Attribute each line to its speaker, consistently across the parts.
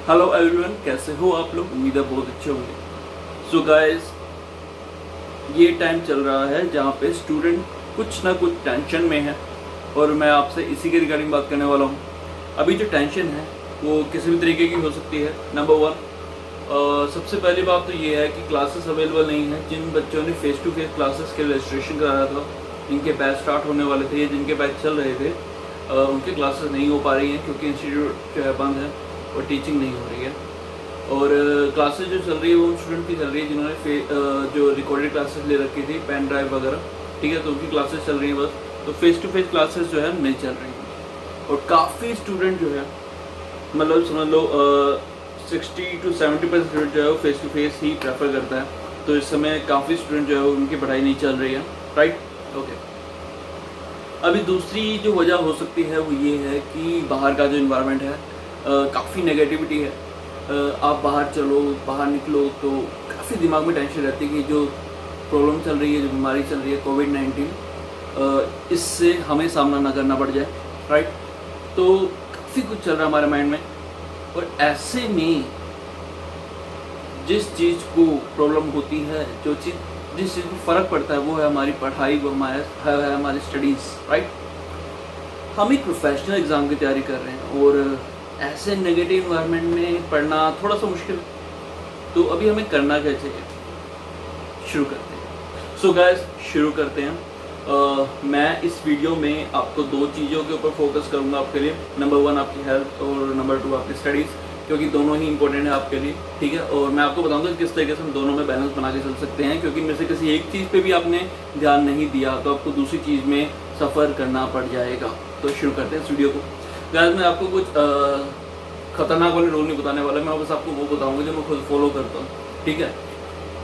Speaker 1: Hello everyone, कैसे हो आप लोग? उम्मीद है बहुत अच्छे होंगे। सो गाइस, ये टाइम चल रहा है जहाँ पे स्टूडेंट कुछ ना कुछ टेंशन में है और मैं आपसे इसी के रिगार्डिंग बात करने वाला हूँ। अभी जो टेंशन है वो किसी भी तरीके की हो सकती है। नंबर वन, सबसे पहली बात तो ये है कि क्लासेस अवेलेबल नहीं है। जिन बच्चों ने फेस टू फेस क्लासेस के रजिस्ट्रेशन कराया था, जिनके बैच स्टार्ट होने वाले थे या जिनके बैच चल रहे थे, उनके क्लासेस नहीं हो पा रही हैं क्योंकि इंस्टीट्यूट जो है बंद है और टीचिंग नहीं हो रही है। और क्लासेस जो चल रही है वो उन स्टूडेंट की चल रही है जिन्होंने जो रिकॉर्डेड क्लासेस ले रखी थी, पेन ड्राइव वगैरह, ठीक है, तो उनकी क्लासेस चल रही हैं बस। तो फेस टू फेस क्लासेस जो है नहीं चल रही हैं और काफ़ी स्टूडेंट जो है, मतलब समझ लो 60 to 70% स्टूडेंट जो है वो फेस टू फेस ही प्रेफर करता है। तो इस समय काफ़ी स्टूडेंट जो है उनकी पढ़ाई नहीं चल रही है, राइट? ओके। अभी दूसरी जो वजह हो सकती है वो ये है कि बाहर का जो इन्वायरमेंट है, काफ़ी नेगेटिविटी है। आप बाहर चलो, बाहर निकलो तो काफ़ी दिमाग में टेंशन रहती है कि जो प्रॉब्लम चल रही है, जो बीमारी चल रही है कोविड-19, इससे हमें सामना ना करना पड़ जाए, राइट? तो काफ़ी कुछ चल रहा है हमारे माइंड में और ऐसे में जिस चीज़ को प्रॉब्लम होती है, जिस चीज़ को फ़र्क पड़ता है वो है हमारी पढ़ाई, वो है हमारी स्टडीज़, राइट? हम एक प्रोफेशनल एग्ज़ाम की तैयारी कर रहे हैं और ऐसे नेगेटिव इन्वायरमेंट में पढ़ना थोड़ा सा मुश्किल। तो अभी हमें करना क्या चाहिए? शुरू करते हैं। सो गाइस, शुरू करते हैं। मैं इस वीडियो में आपको दो चीज़ों के ऊपर फोकस करूंगा आपके लिए। नंबर वन आपकी हेल्थ और नंबर टू आपकी स्टडीज़, क्योंकि दोनों ही इंपॉर्टेंट है आपके लिए, ठीक है। और मैं आपको बताऊंगा कि किस तरीके से हम दोनों में बैलेंस बना के चल सकते हैं, क्योंकि इनमें से किसी एक चीज़ पे भी आपने ध्यान नहीं दिया तो आपको दूसरी चीज़ में सफ़र करना पड़ जाएगा। तो शुरू करते हैं इस वीडियो को। गाइस, मैं आपको कुछ खतरनाक वाले रूल नहीं बताने वाला, मैं बस आपको वो बताऊंगा जो मैं खुद फॉलो करता हूँ, ठीक है।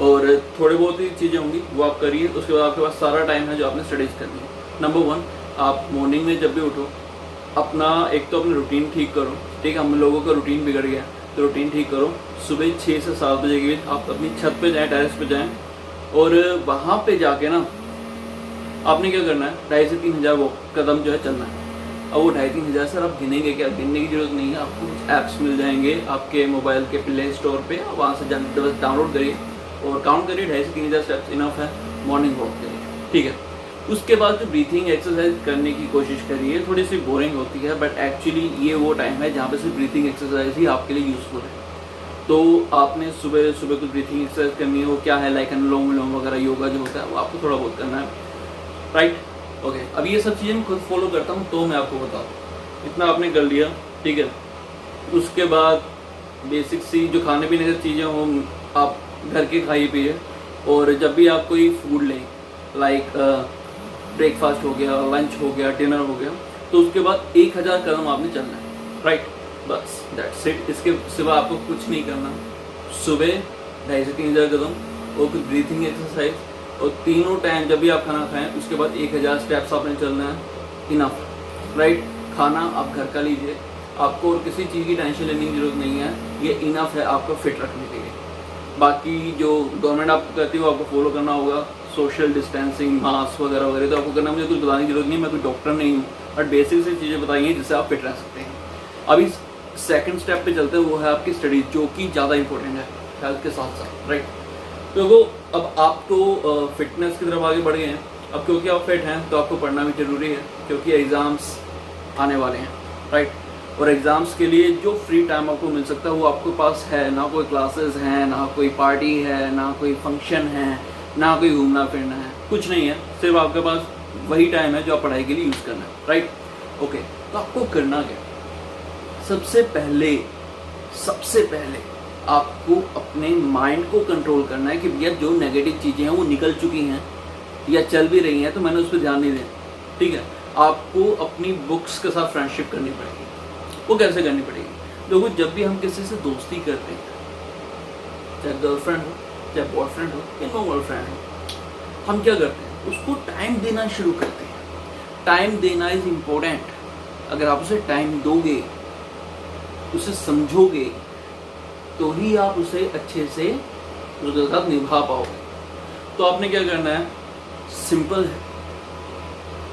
Speaker 1: और थोड़ी बहुत ही चीज़ें होंगी वो आप करिए, उसके बाद आपके पास सारा टाइम है जो आपने स्टडीज़ करनी है। नंबर वन, आप मॉर्निंग में जब भी उठो अपना एक तो अपना रूटीन ठीक करो, ठीक है। हम लोगों का रूटीन बिगड़ गया तो रूटीन ठीक करो। सुबह 6 से 7 बजे के बीच आप अपनी छत पे जाएँ, टेरेस पे जाएँ और वहाँ पे जाके ना आपने क्या करना है, 2,500 से 3,000 कदम जो है चलना है। अब वो 2,500 3,000 सर आप गिनेंगे क्या? गिनने की जरूरत नहीं है, आपको कुछ ऐप्स मिल जाएंगे आपके मोबाइल के प्ले स्टोर पे, वहाँ से बस डाउनलोड करिए और काउंट करिए। 2,500 से 3,000 स्टेप्स इनफ है मॉर्निंग वॉक के लिए, ठीक है। उसके बाद जो ब्रीथिंग एक्सरसाइज करने की कोशिश करिए, थोड़ी सी बोरिंग होती है बट एक्चुअली ये वो टाइम है जहाँ पे सिर्फ ब्रीथिंग एक्सरसाइज ही आपके लिए यूज़फुल है। तो आपने सुबह सुबह कुछ ब्रीथिंग एक्सरसाइज करनी है, वो क्या है, लाइक अनुलोम विलोम वगैरह योगा जो होता है वो आपको थोड़ा बहुत करना है, राइट? ओके। अब ये सब चीज़ें मैं खुद फॉलो करता हूँ तो मैं आपको बता दूँ। इतना आपने कर लिया, ठीक है। उसके बाद बेसिक सी जो खाने पीने की चीज़ें हों आप घर के खाइए पिए, और जब भी आप कोई फूड लें, लाइक ब्रेकफास्ट हो गया, लंच हो गया, डिनर हो गया, तो उसके बाद 1,000 कदम आपने चलना है, राइट? बस दैट्स इट। इसके सिवा आपको कुछ नहीं करना। सुबह 2,500 से 3,000 कदम और कुछ ब्रीथिंग एक्सरसाइज, और तीनों टाइम जब भी आप खाना खाएं उसके बाद 1,000 स्टेप्स आपने चलना है, इनफ, राइट? खाना आप घर का लीजिए, आपको और किसी चीज़ की टेंशन लेने की जरूरत नहीं है, ये इनफ है आपको फिट रखने के लिए। बाकी जो गवर्नमेंट आपको कहती है वो आपको फॉलो करना होगा, सोशल डिस्टेंसिंग, मास्क वगैरह वगैरह तो आपको करना, मुझे कुछ बताने की जरूरत नहीं है, मैं कोई डॉक्टर नहीं हूँ, बट बेसिक से चीज़ें बताई हैं जिससे आप फिट रह सकते हैं। अभी सेकेंड स्टेप पे चलते हैं, वो है आपकी स्टडीज, जो कि ज़्यादा इंपॉर्टेंट है हेल्थ के साथ साथ, राइट? तो अब आप तो फिटनेस की तरफ आगे बढ़ गए हैं, अब क्योंकि आप फिट हैं तो आपको पढ़ना भी जरूरी है, क्योंकि एग्ज़ाम्स आने वाले हैं, राइट? और एग्ज़ाम्स के लिए जो फ्री टाइम आपको मिल सकता है वो आपके पास है। ना कोई क्लासेस हैं, ना कोई पार्टी है, ना कोई फंक्शन है, ना कोई घूमना फिरना है, कुछ नहीं है, सिर्फ आपके पास वही टाइम है जो आप पढ़ाई के लिए यूज़ करना है, राइट? ओके। तो आपको करना क्या? सबसे पहले आपको अपने माइंड को कंट्रोल करना है कि भैया जो नेगेटिव चीज़ें हैं वो निकल चुकी हैं या चल भी रही हैं तो मैंने उस पर ध्यान नहीं देना, ठीक है। आपको अपनी बुक्स के साथ फ्रेंडशिप करनी पड़ेगी। वो कैसे करनी पड़ेगी? देखो, जब भी हम किसी से दोस्ती करते हैं, चाहे गर्लफ्रेंड हो, चाहे बॉयफ्रेंड हो या नो गर्लफ्रेंड हो, हम क्या करते हैं? उसको टाइम देना शुरू करते हैं। टाइम देना इज़ इम्पोर्टेंट। अगर आप उसे टाइम दोगे, उसे समझोगे, तो ही आप उसे अच्छे से उसके साथ निभा पाओगे। तो आपने क्या करना है? सिंपल है,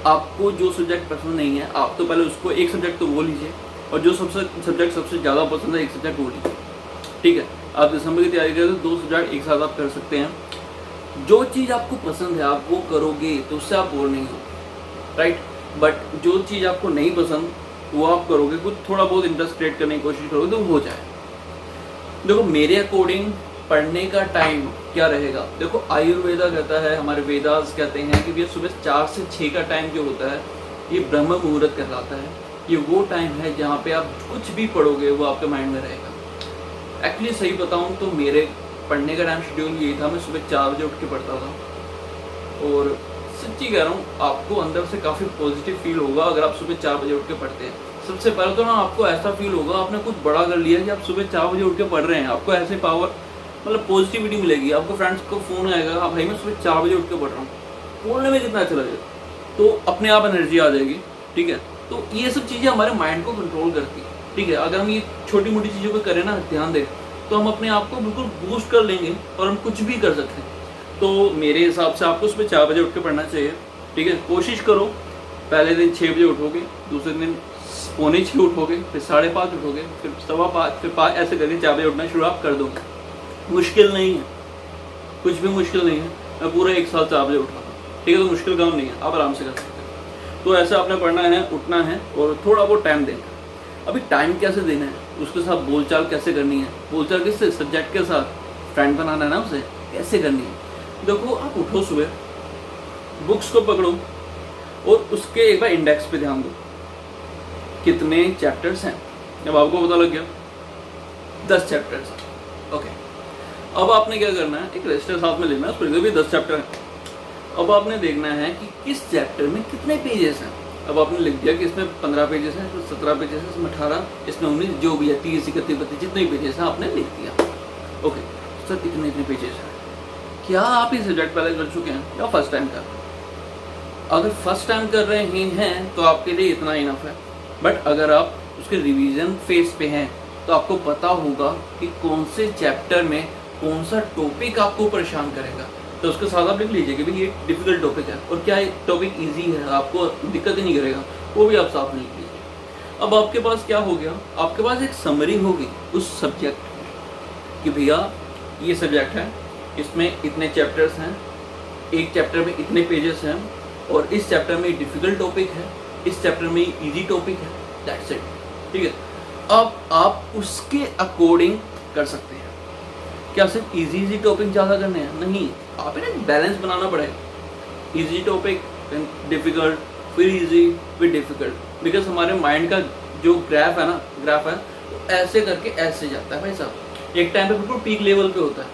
Speaker 1: आपको जो सब्जेक्ट पसंद नहीं है, आप तो पहले उसको एक सब्जेक्ट तो वो लीजिए, और जो सब्जेक्ट सबसे ज़्यादा पसंद है एक सब्जेक्ट वो लीजिए, ठीक है, आप दिसंबर की तैयारी करें तो 2 सब्जेक्ट एक साथ आप कर सकते हैं। जो चीज़ आपको पसंद है आप वो करोगे तो उससे आप बोर नहीं हो, राइट। बट जो चीज़ आपको नहीं पसंद वो आप करोगे, कुछ थोड़ा बहुत इंटरेस्ट क्रिएट करने की कोशिश करोगे तो वो हो जाए। देखो मेरे अकॉर्डिंग पढ़ने का टाइम क्या रहेगा, देखो आयुर्वेदा कहता है, हमारे वेदास कहते हैं कि ये सुबह 4 से 6 का टाइम जो होता है ये ब्रह्म मुहूर्त कहलाता है। ये वो टाइम है जहाँ पे आप कुछ भी पढ़ोगे वो आपके माइंड में रहेगा। एक्चुअली सही बताऊँ तो मेरे पढ़ने का टाइम शेड्यूल यही था, मैं सुबह 4 बजे उठ के पढ़ता था। और सच्ची कह रहा हूँ, आपको अंदर से काफ़ी पॉजिटिव फील होगा अगर आप सुबह 4 बजे उठ के पढ़ते हैं। सबसे पहले तो ना आपको ऐसा फील होगा आपने कुछ बड़ा कर लिया कि आप सुबह 4 बजे उठ के पढ़ रहे हैं। आपको ऐसे पावर मतलब पॉजिटिविटी मिलेगी। आपको फ्रेंड्स को फ़ोन आएगा, हाँ भाई मैं सुबह 4 बजे उठ के पढ़ रहा हूँ, बोलने में कितना अच्छा लगेगा, तो अपने आप एनर्जी आ जाएगी। ठीक है, तो ये सब चीज़ें हमारे माइंड को कंट्रोल करती है। ठीक है, अगर हम ये छोटी मोटी चीज़ों को करें ना, ध्यान दें, तो हम अपने आप को बिल्कुल बूस्ट कर लेंगे और हम कुछ भी कर सकते हैं। तो मेरे हिसाब से आपको सुबह 4 बजे उठ के पढ़ना चाहिए। ठीक है, कोशिश करो पहले दिन 6 बजे उठोगे, दूसरे दिन 4:45 उठोगे, फिर 5:30 उठोगे, फिर 5:15, फिर 5, ऐसे करके 4 बजे उठना शुरू आप कर दोगे। मुश्किल नहीं है, कुछ भी मुश्किल नहीं है। मैं पूरा 1 साल 4 बजे उठा था। ठीक है, तो मुश्किल काम नहीं है, आप आराम से कर सकते हैं। तो ऐसा आपने पढ़ना है, उठना है और थोड़ा बहुत टाइम देना। अभी टाइम कैसे देना है, उसके साथ बोलचाल कैसे करनी है, बोलचाल किससे, सब्जेक्ट के साथ, फ्रेंड बनाना है ना उसे, कैसे करनी है। देखो आप उठो सुबह, बुक्स को पकड़ो और उसके एक बार इंडेक्स पे ध्यान दो कितने चैप्टर्स हैं। जब आपको पता लग गया 10 चैप्टर्स, ओके, अब आपने क्या करना है, एक रजिस्टर साथ में लेना है, उस पर भी 10 चैप्टर हैं। अब आपने देखना है कि किस चैप्टर में कितने पेजेस हैं। अब आपने लिख दिया कि इसमें 15 पेजेस हैं, इसमें 17 पेजेस हैं, इसमें 18, इसमें 19, जो भी है 30, 31, 32 जितने पेजेस हैं आपने लिख दिया। ओके सर, इतने पेजेस हैं। क्या आप ये सब्जेक्ट पहले कर चुके हैं या फर्स्ट टाइम कर रहे हैं? अगर फर्स्ट टाइम कर रहे हैं तो आपके लिए इतना इनफ है। बट अगर आप उसके रिवीजन फेज पे हैं तो आपको पता होगा कि कौन से चैप्टर में कौन सा टॉपिक आपको परेशान करेगा। तो उसके साथ आप लिख लीजिए कि भाई ये डिफिकल्ट टॉपिक है और क्या टॉपिक इजी है, आपको दिक्कत ही नहीं करेगा, वो भी आप साथ में लिख लीजिए। अब आपके पास क्या हो गया, आपके पास एक समरी होगी उस सब्जेक्ट कि भैया ये सब्जेक्ट है, इसमें इतने चैप्टर्स हैं, एक चैप्टर में इतने पेजेस हैं, और इस चैप्टर में डिफिकल्ट टॉपिक है, इस चैप्टर में इजी टॉपिक है, दैट्स इट। ठीक है, अब आप उसके अकॉर्डिंग कर सकते हैं। क्या सिर्फ इजी टॉपिक ज़्यादा करने हैं? नहीं, आप ना बैलेंस बनाना पड़ेगा। इजी टॉपिक डिफिकल्ट, फिर इजी फिर डिफिकल्ट, बिकॉज हमारे माइंड का जो ग्राफ है तो ऐसे करके ऐसे जाता है भाई साहब। एक टाइम पे बिल्कुल पीक लेवल पे होता है,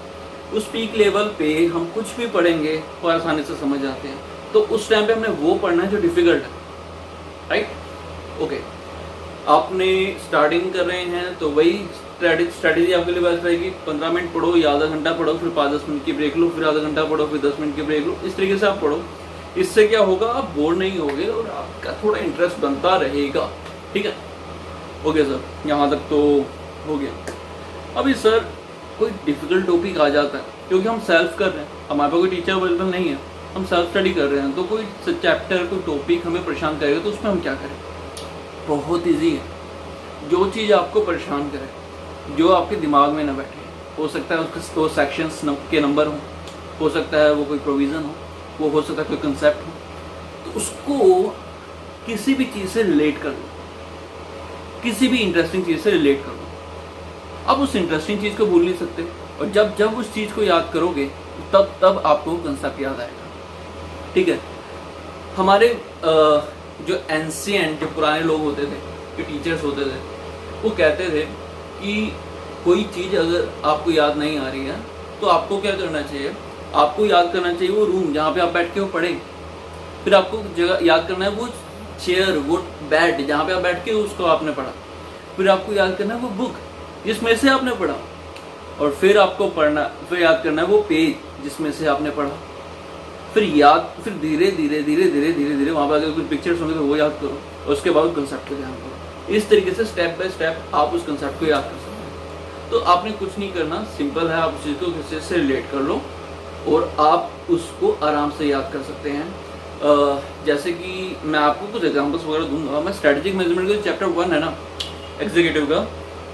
Speaker 1: उस पीक लेवल पे हम कुछ भी पढ़ेंगे तो आसानी से समझ जाते हैं। तो उस टाइम पे हमने वो पढ़ना है जो डिफिकल्ट है, राइट। ओके, आपने स्टार्टिंग कर रहे हैं तो वही स्ट्रैटेजी आपके लिए बेस्ट रहेगी। 15 मिनट पढ़ो या आधा घंटा पढ़ो, फिर 5-10 मिनट की ब्रेक लो, फिर आधा घंटा पढ़ो, फिर 10 मिनट की ब्रेक लो। इस तरीके से आप पढ़ो। इससे क्या होगा, आप बोर नहीं होगे और आपका थोड़ा इंटरेस्ट बनता रहेगा। ठीक है, ओके सर, यहाँ तक तो हो गया। अभी सर कोई डिफिकल्ट टॉपिक आ जाता है, क्योंकि हम सेल्फ कर रहे हैं, हमारे पास कोई टीचर अवेलेबल नहीं है, हम सेल्फ स्टडी कर रहे हैं, तो कोई चैप्टर कोई टॉपिक हमें परेशान करेगा तो उसमें हम क्या करें? बहुत ईजी है। जो चीज़ आपको परेशान करे, जो आपके दिमाग में ना बैठे, हो सकता है उसके वो सेक्शंस के नंबर हो सकता है वो कोई प्रोविज़न हो, वो हो सकता है कोई कंसेप्ट हो, तो उसको किसी भी चीज़ से रिलेट कर लो, किसी भी इंटरेस्टिंग चीज़ से रिलेट कर लो। अब उस इंटरेस्टिंग चीज़ को भूल नहीं सकते, और जब उस चीज़ को याद करोगे तब आपको कंसेप्ट याद आएगा। ठीक है, हमारे जो एंशिएंट, जो पुराने लोग होते थे, जो टीचर्स होते थे, वो कहते थे कि कोई चीज़ अगर आपको याद नहीं आ रही है तो आपको क्या करना चाहिए, आपको याद करना चाहिए वो रूम जहाँ पे आप बैठ के वो पढ़े। फिर आपको जगह याद करना है वो चेयर, वो बेड जहाँ पे आप बैठ के उसको आपने पढ़ा। फिर आपको याद करना है वो बुक जिसमें से आपने पढ़ा, और फिर आपको फिर याद करना है वो पेज जिसमें से आपने पढ़ा। फिर धीरे धीरे वहाँ पर अगर कुछ पिक्चर्स होंगे तो वो याद करो, और उसके बाद कंसेप्ट को ध्यान करो। इस तरीके से स्टेप बाय स्टेप आप उस कंसेप्ट को याद कर सकते हैं। तो आपने कुछ नहीं करना, सिंपल है, आप उस चीज़ को किसी से रिलेट कर लो और आप उसको आराम से याद कर सकते हैं। जैसे कि मैं आपको कुछ एग्जांपल्स वगैरह दूंगा। मैं स्ट्रेटेजिक मैनेजमेंट का चैप्टर 1 है ना एग्जीक्यूटिव का,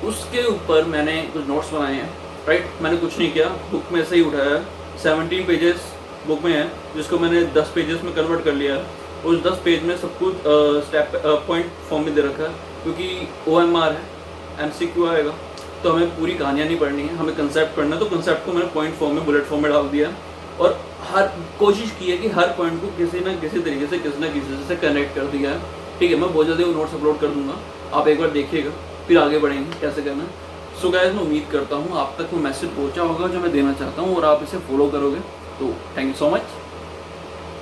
Speaker 1: उसके ऊपर मैंने कुछ नोट्स बनाए हैं, राइट। मैंने कुछ नहीं किया, बुक में से ही उठाया, 17 पेजेस बुक में है जिसको मैंने 10 पेजेस में कन्वर्ट कर लिया है। उस 10 पेज में सब कुछ स्टेप पॉइंट फॉर्म में दे रखा है, क्योंकि OMR है, MCQ आएगा, तो हमें पूरी कहानियाँ नहीं पढ़नी है, हमें कंसेप्ट पढ़ना है। तो कंसेप्ट को मैंने पॉइंट फॉर्म में, बुलेट फॉर्म में डाल दिया और हर कोशिश की है कि हर पॉइंट को किसी न किसी तरीके से किसी न किसी से कनेक्ट कर दिया है, ठीक है। मैं बहुत जल्दी वो नोट्स अपलोड कर दूंगा, आप एक बार देखिएगा, फिर आगे बढ़ेंगे कैसे करना है। सो गाइस, मैं उम्मीद करता हूँ आप तक वो मैसेज पहुँचा होगा जो मैं देना चाहता हूँ और आप इसे फॉलो करोगे। तो थैंक यू सो मच।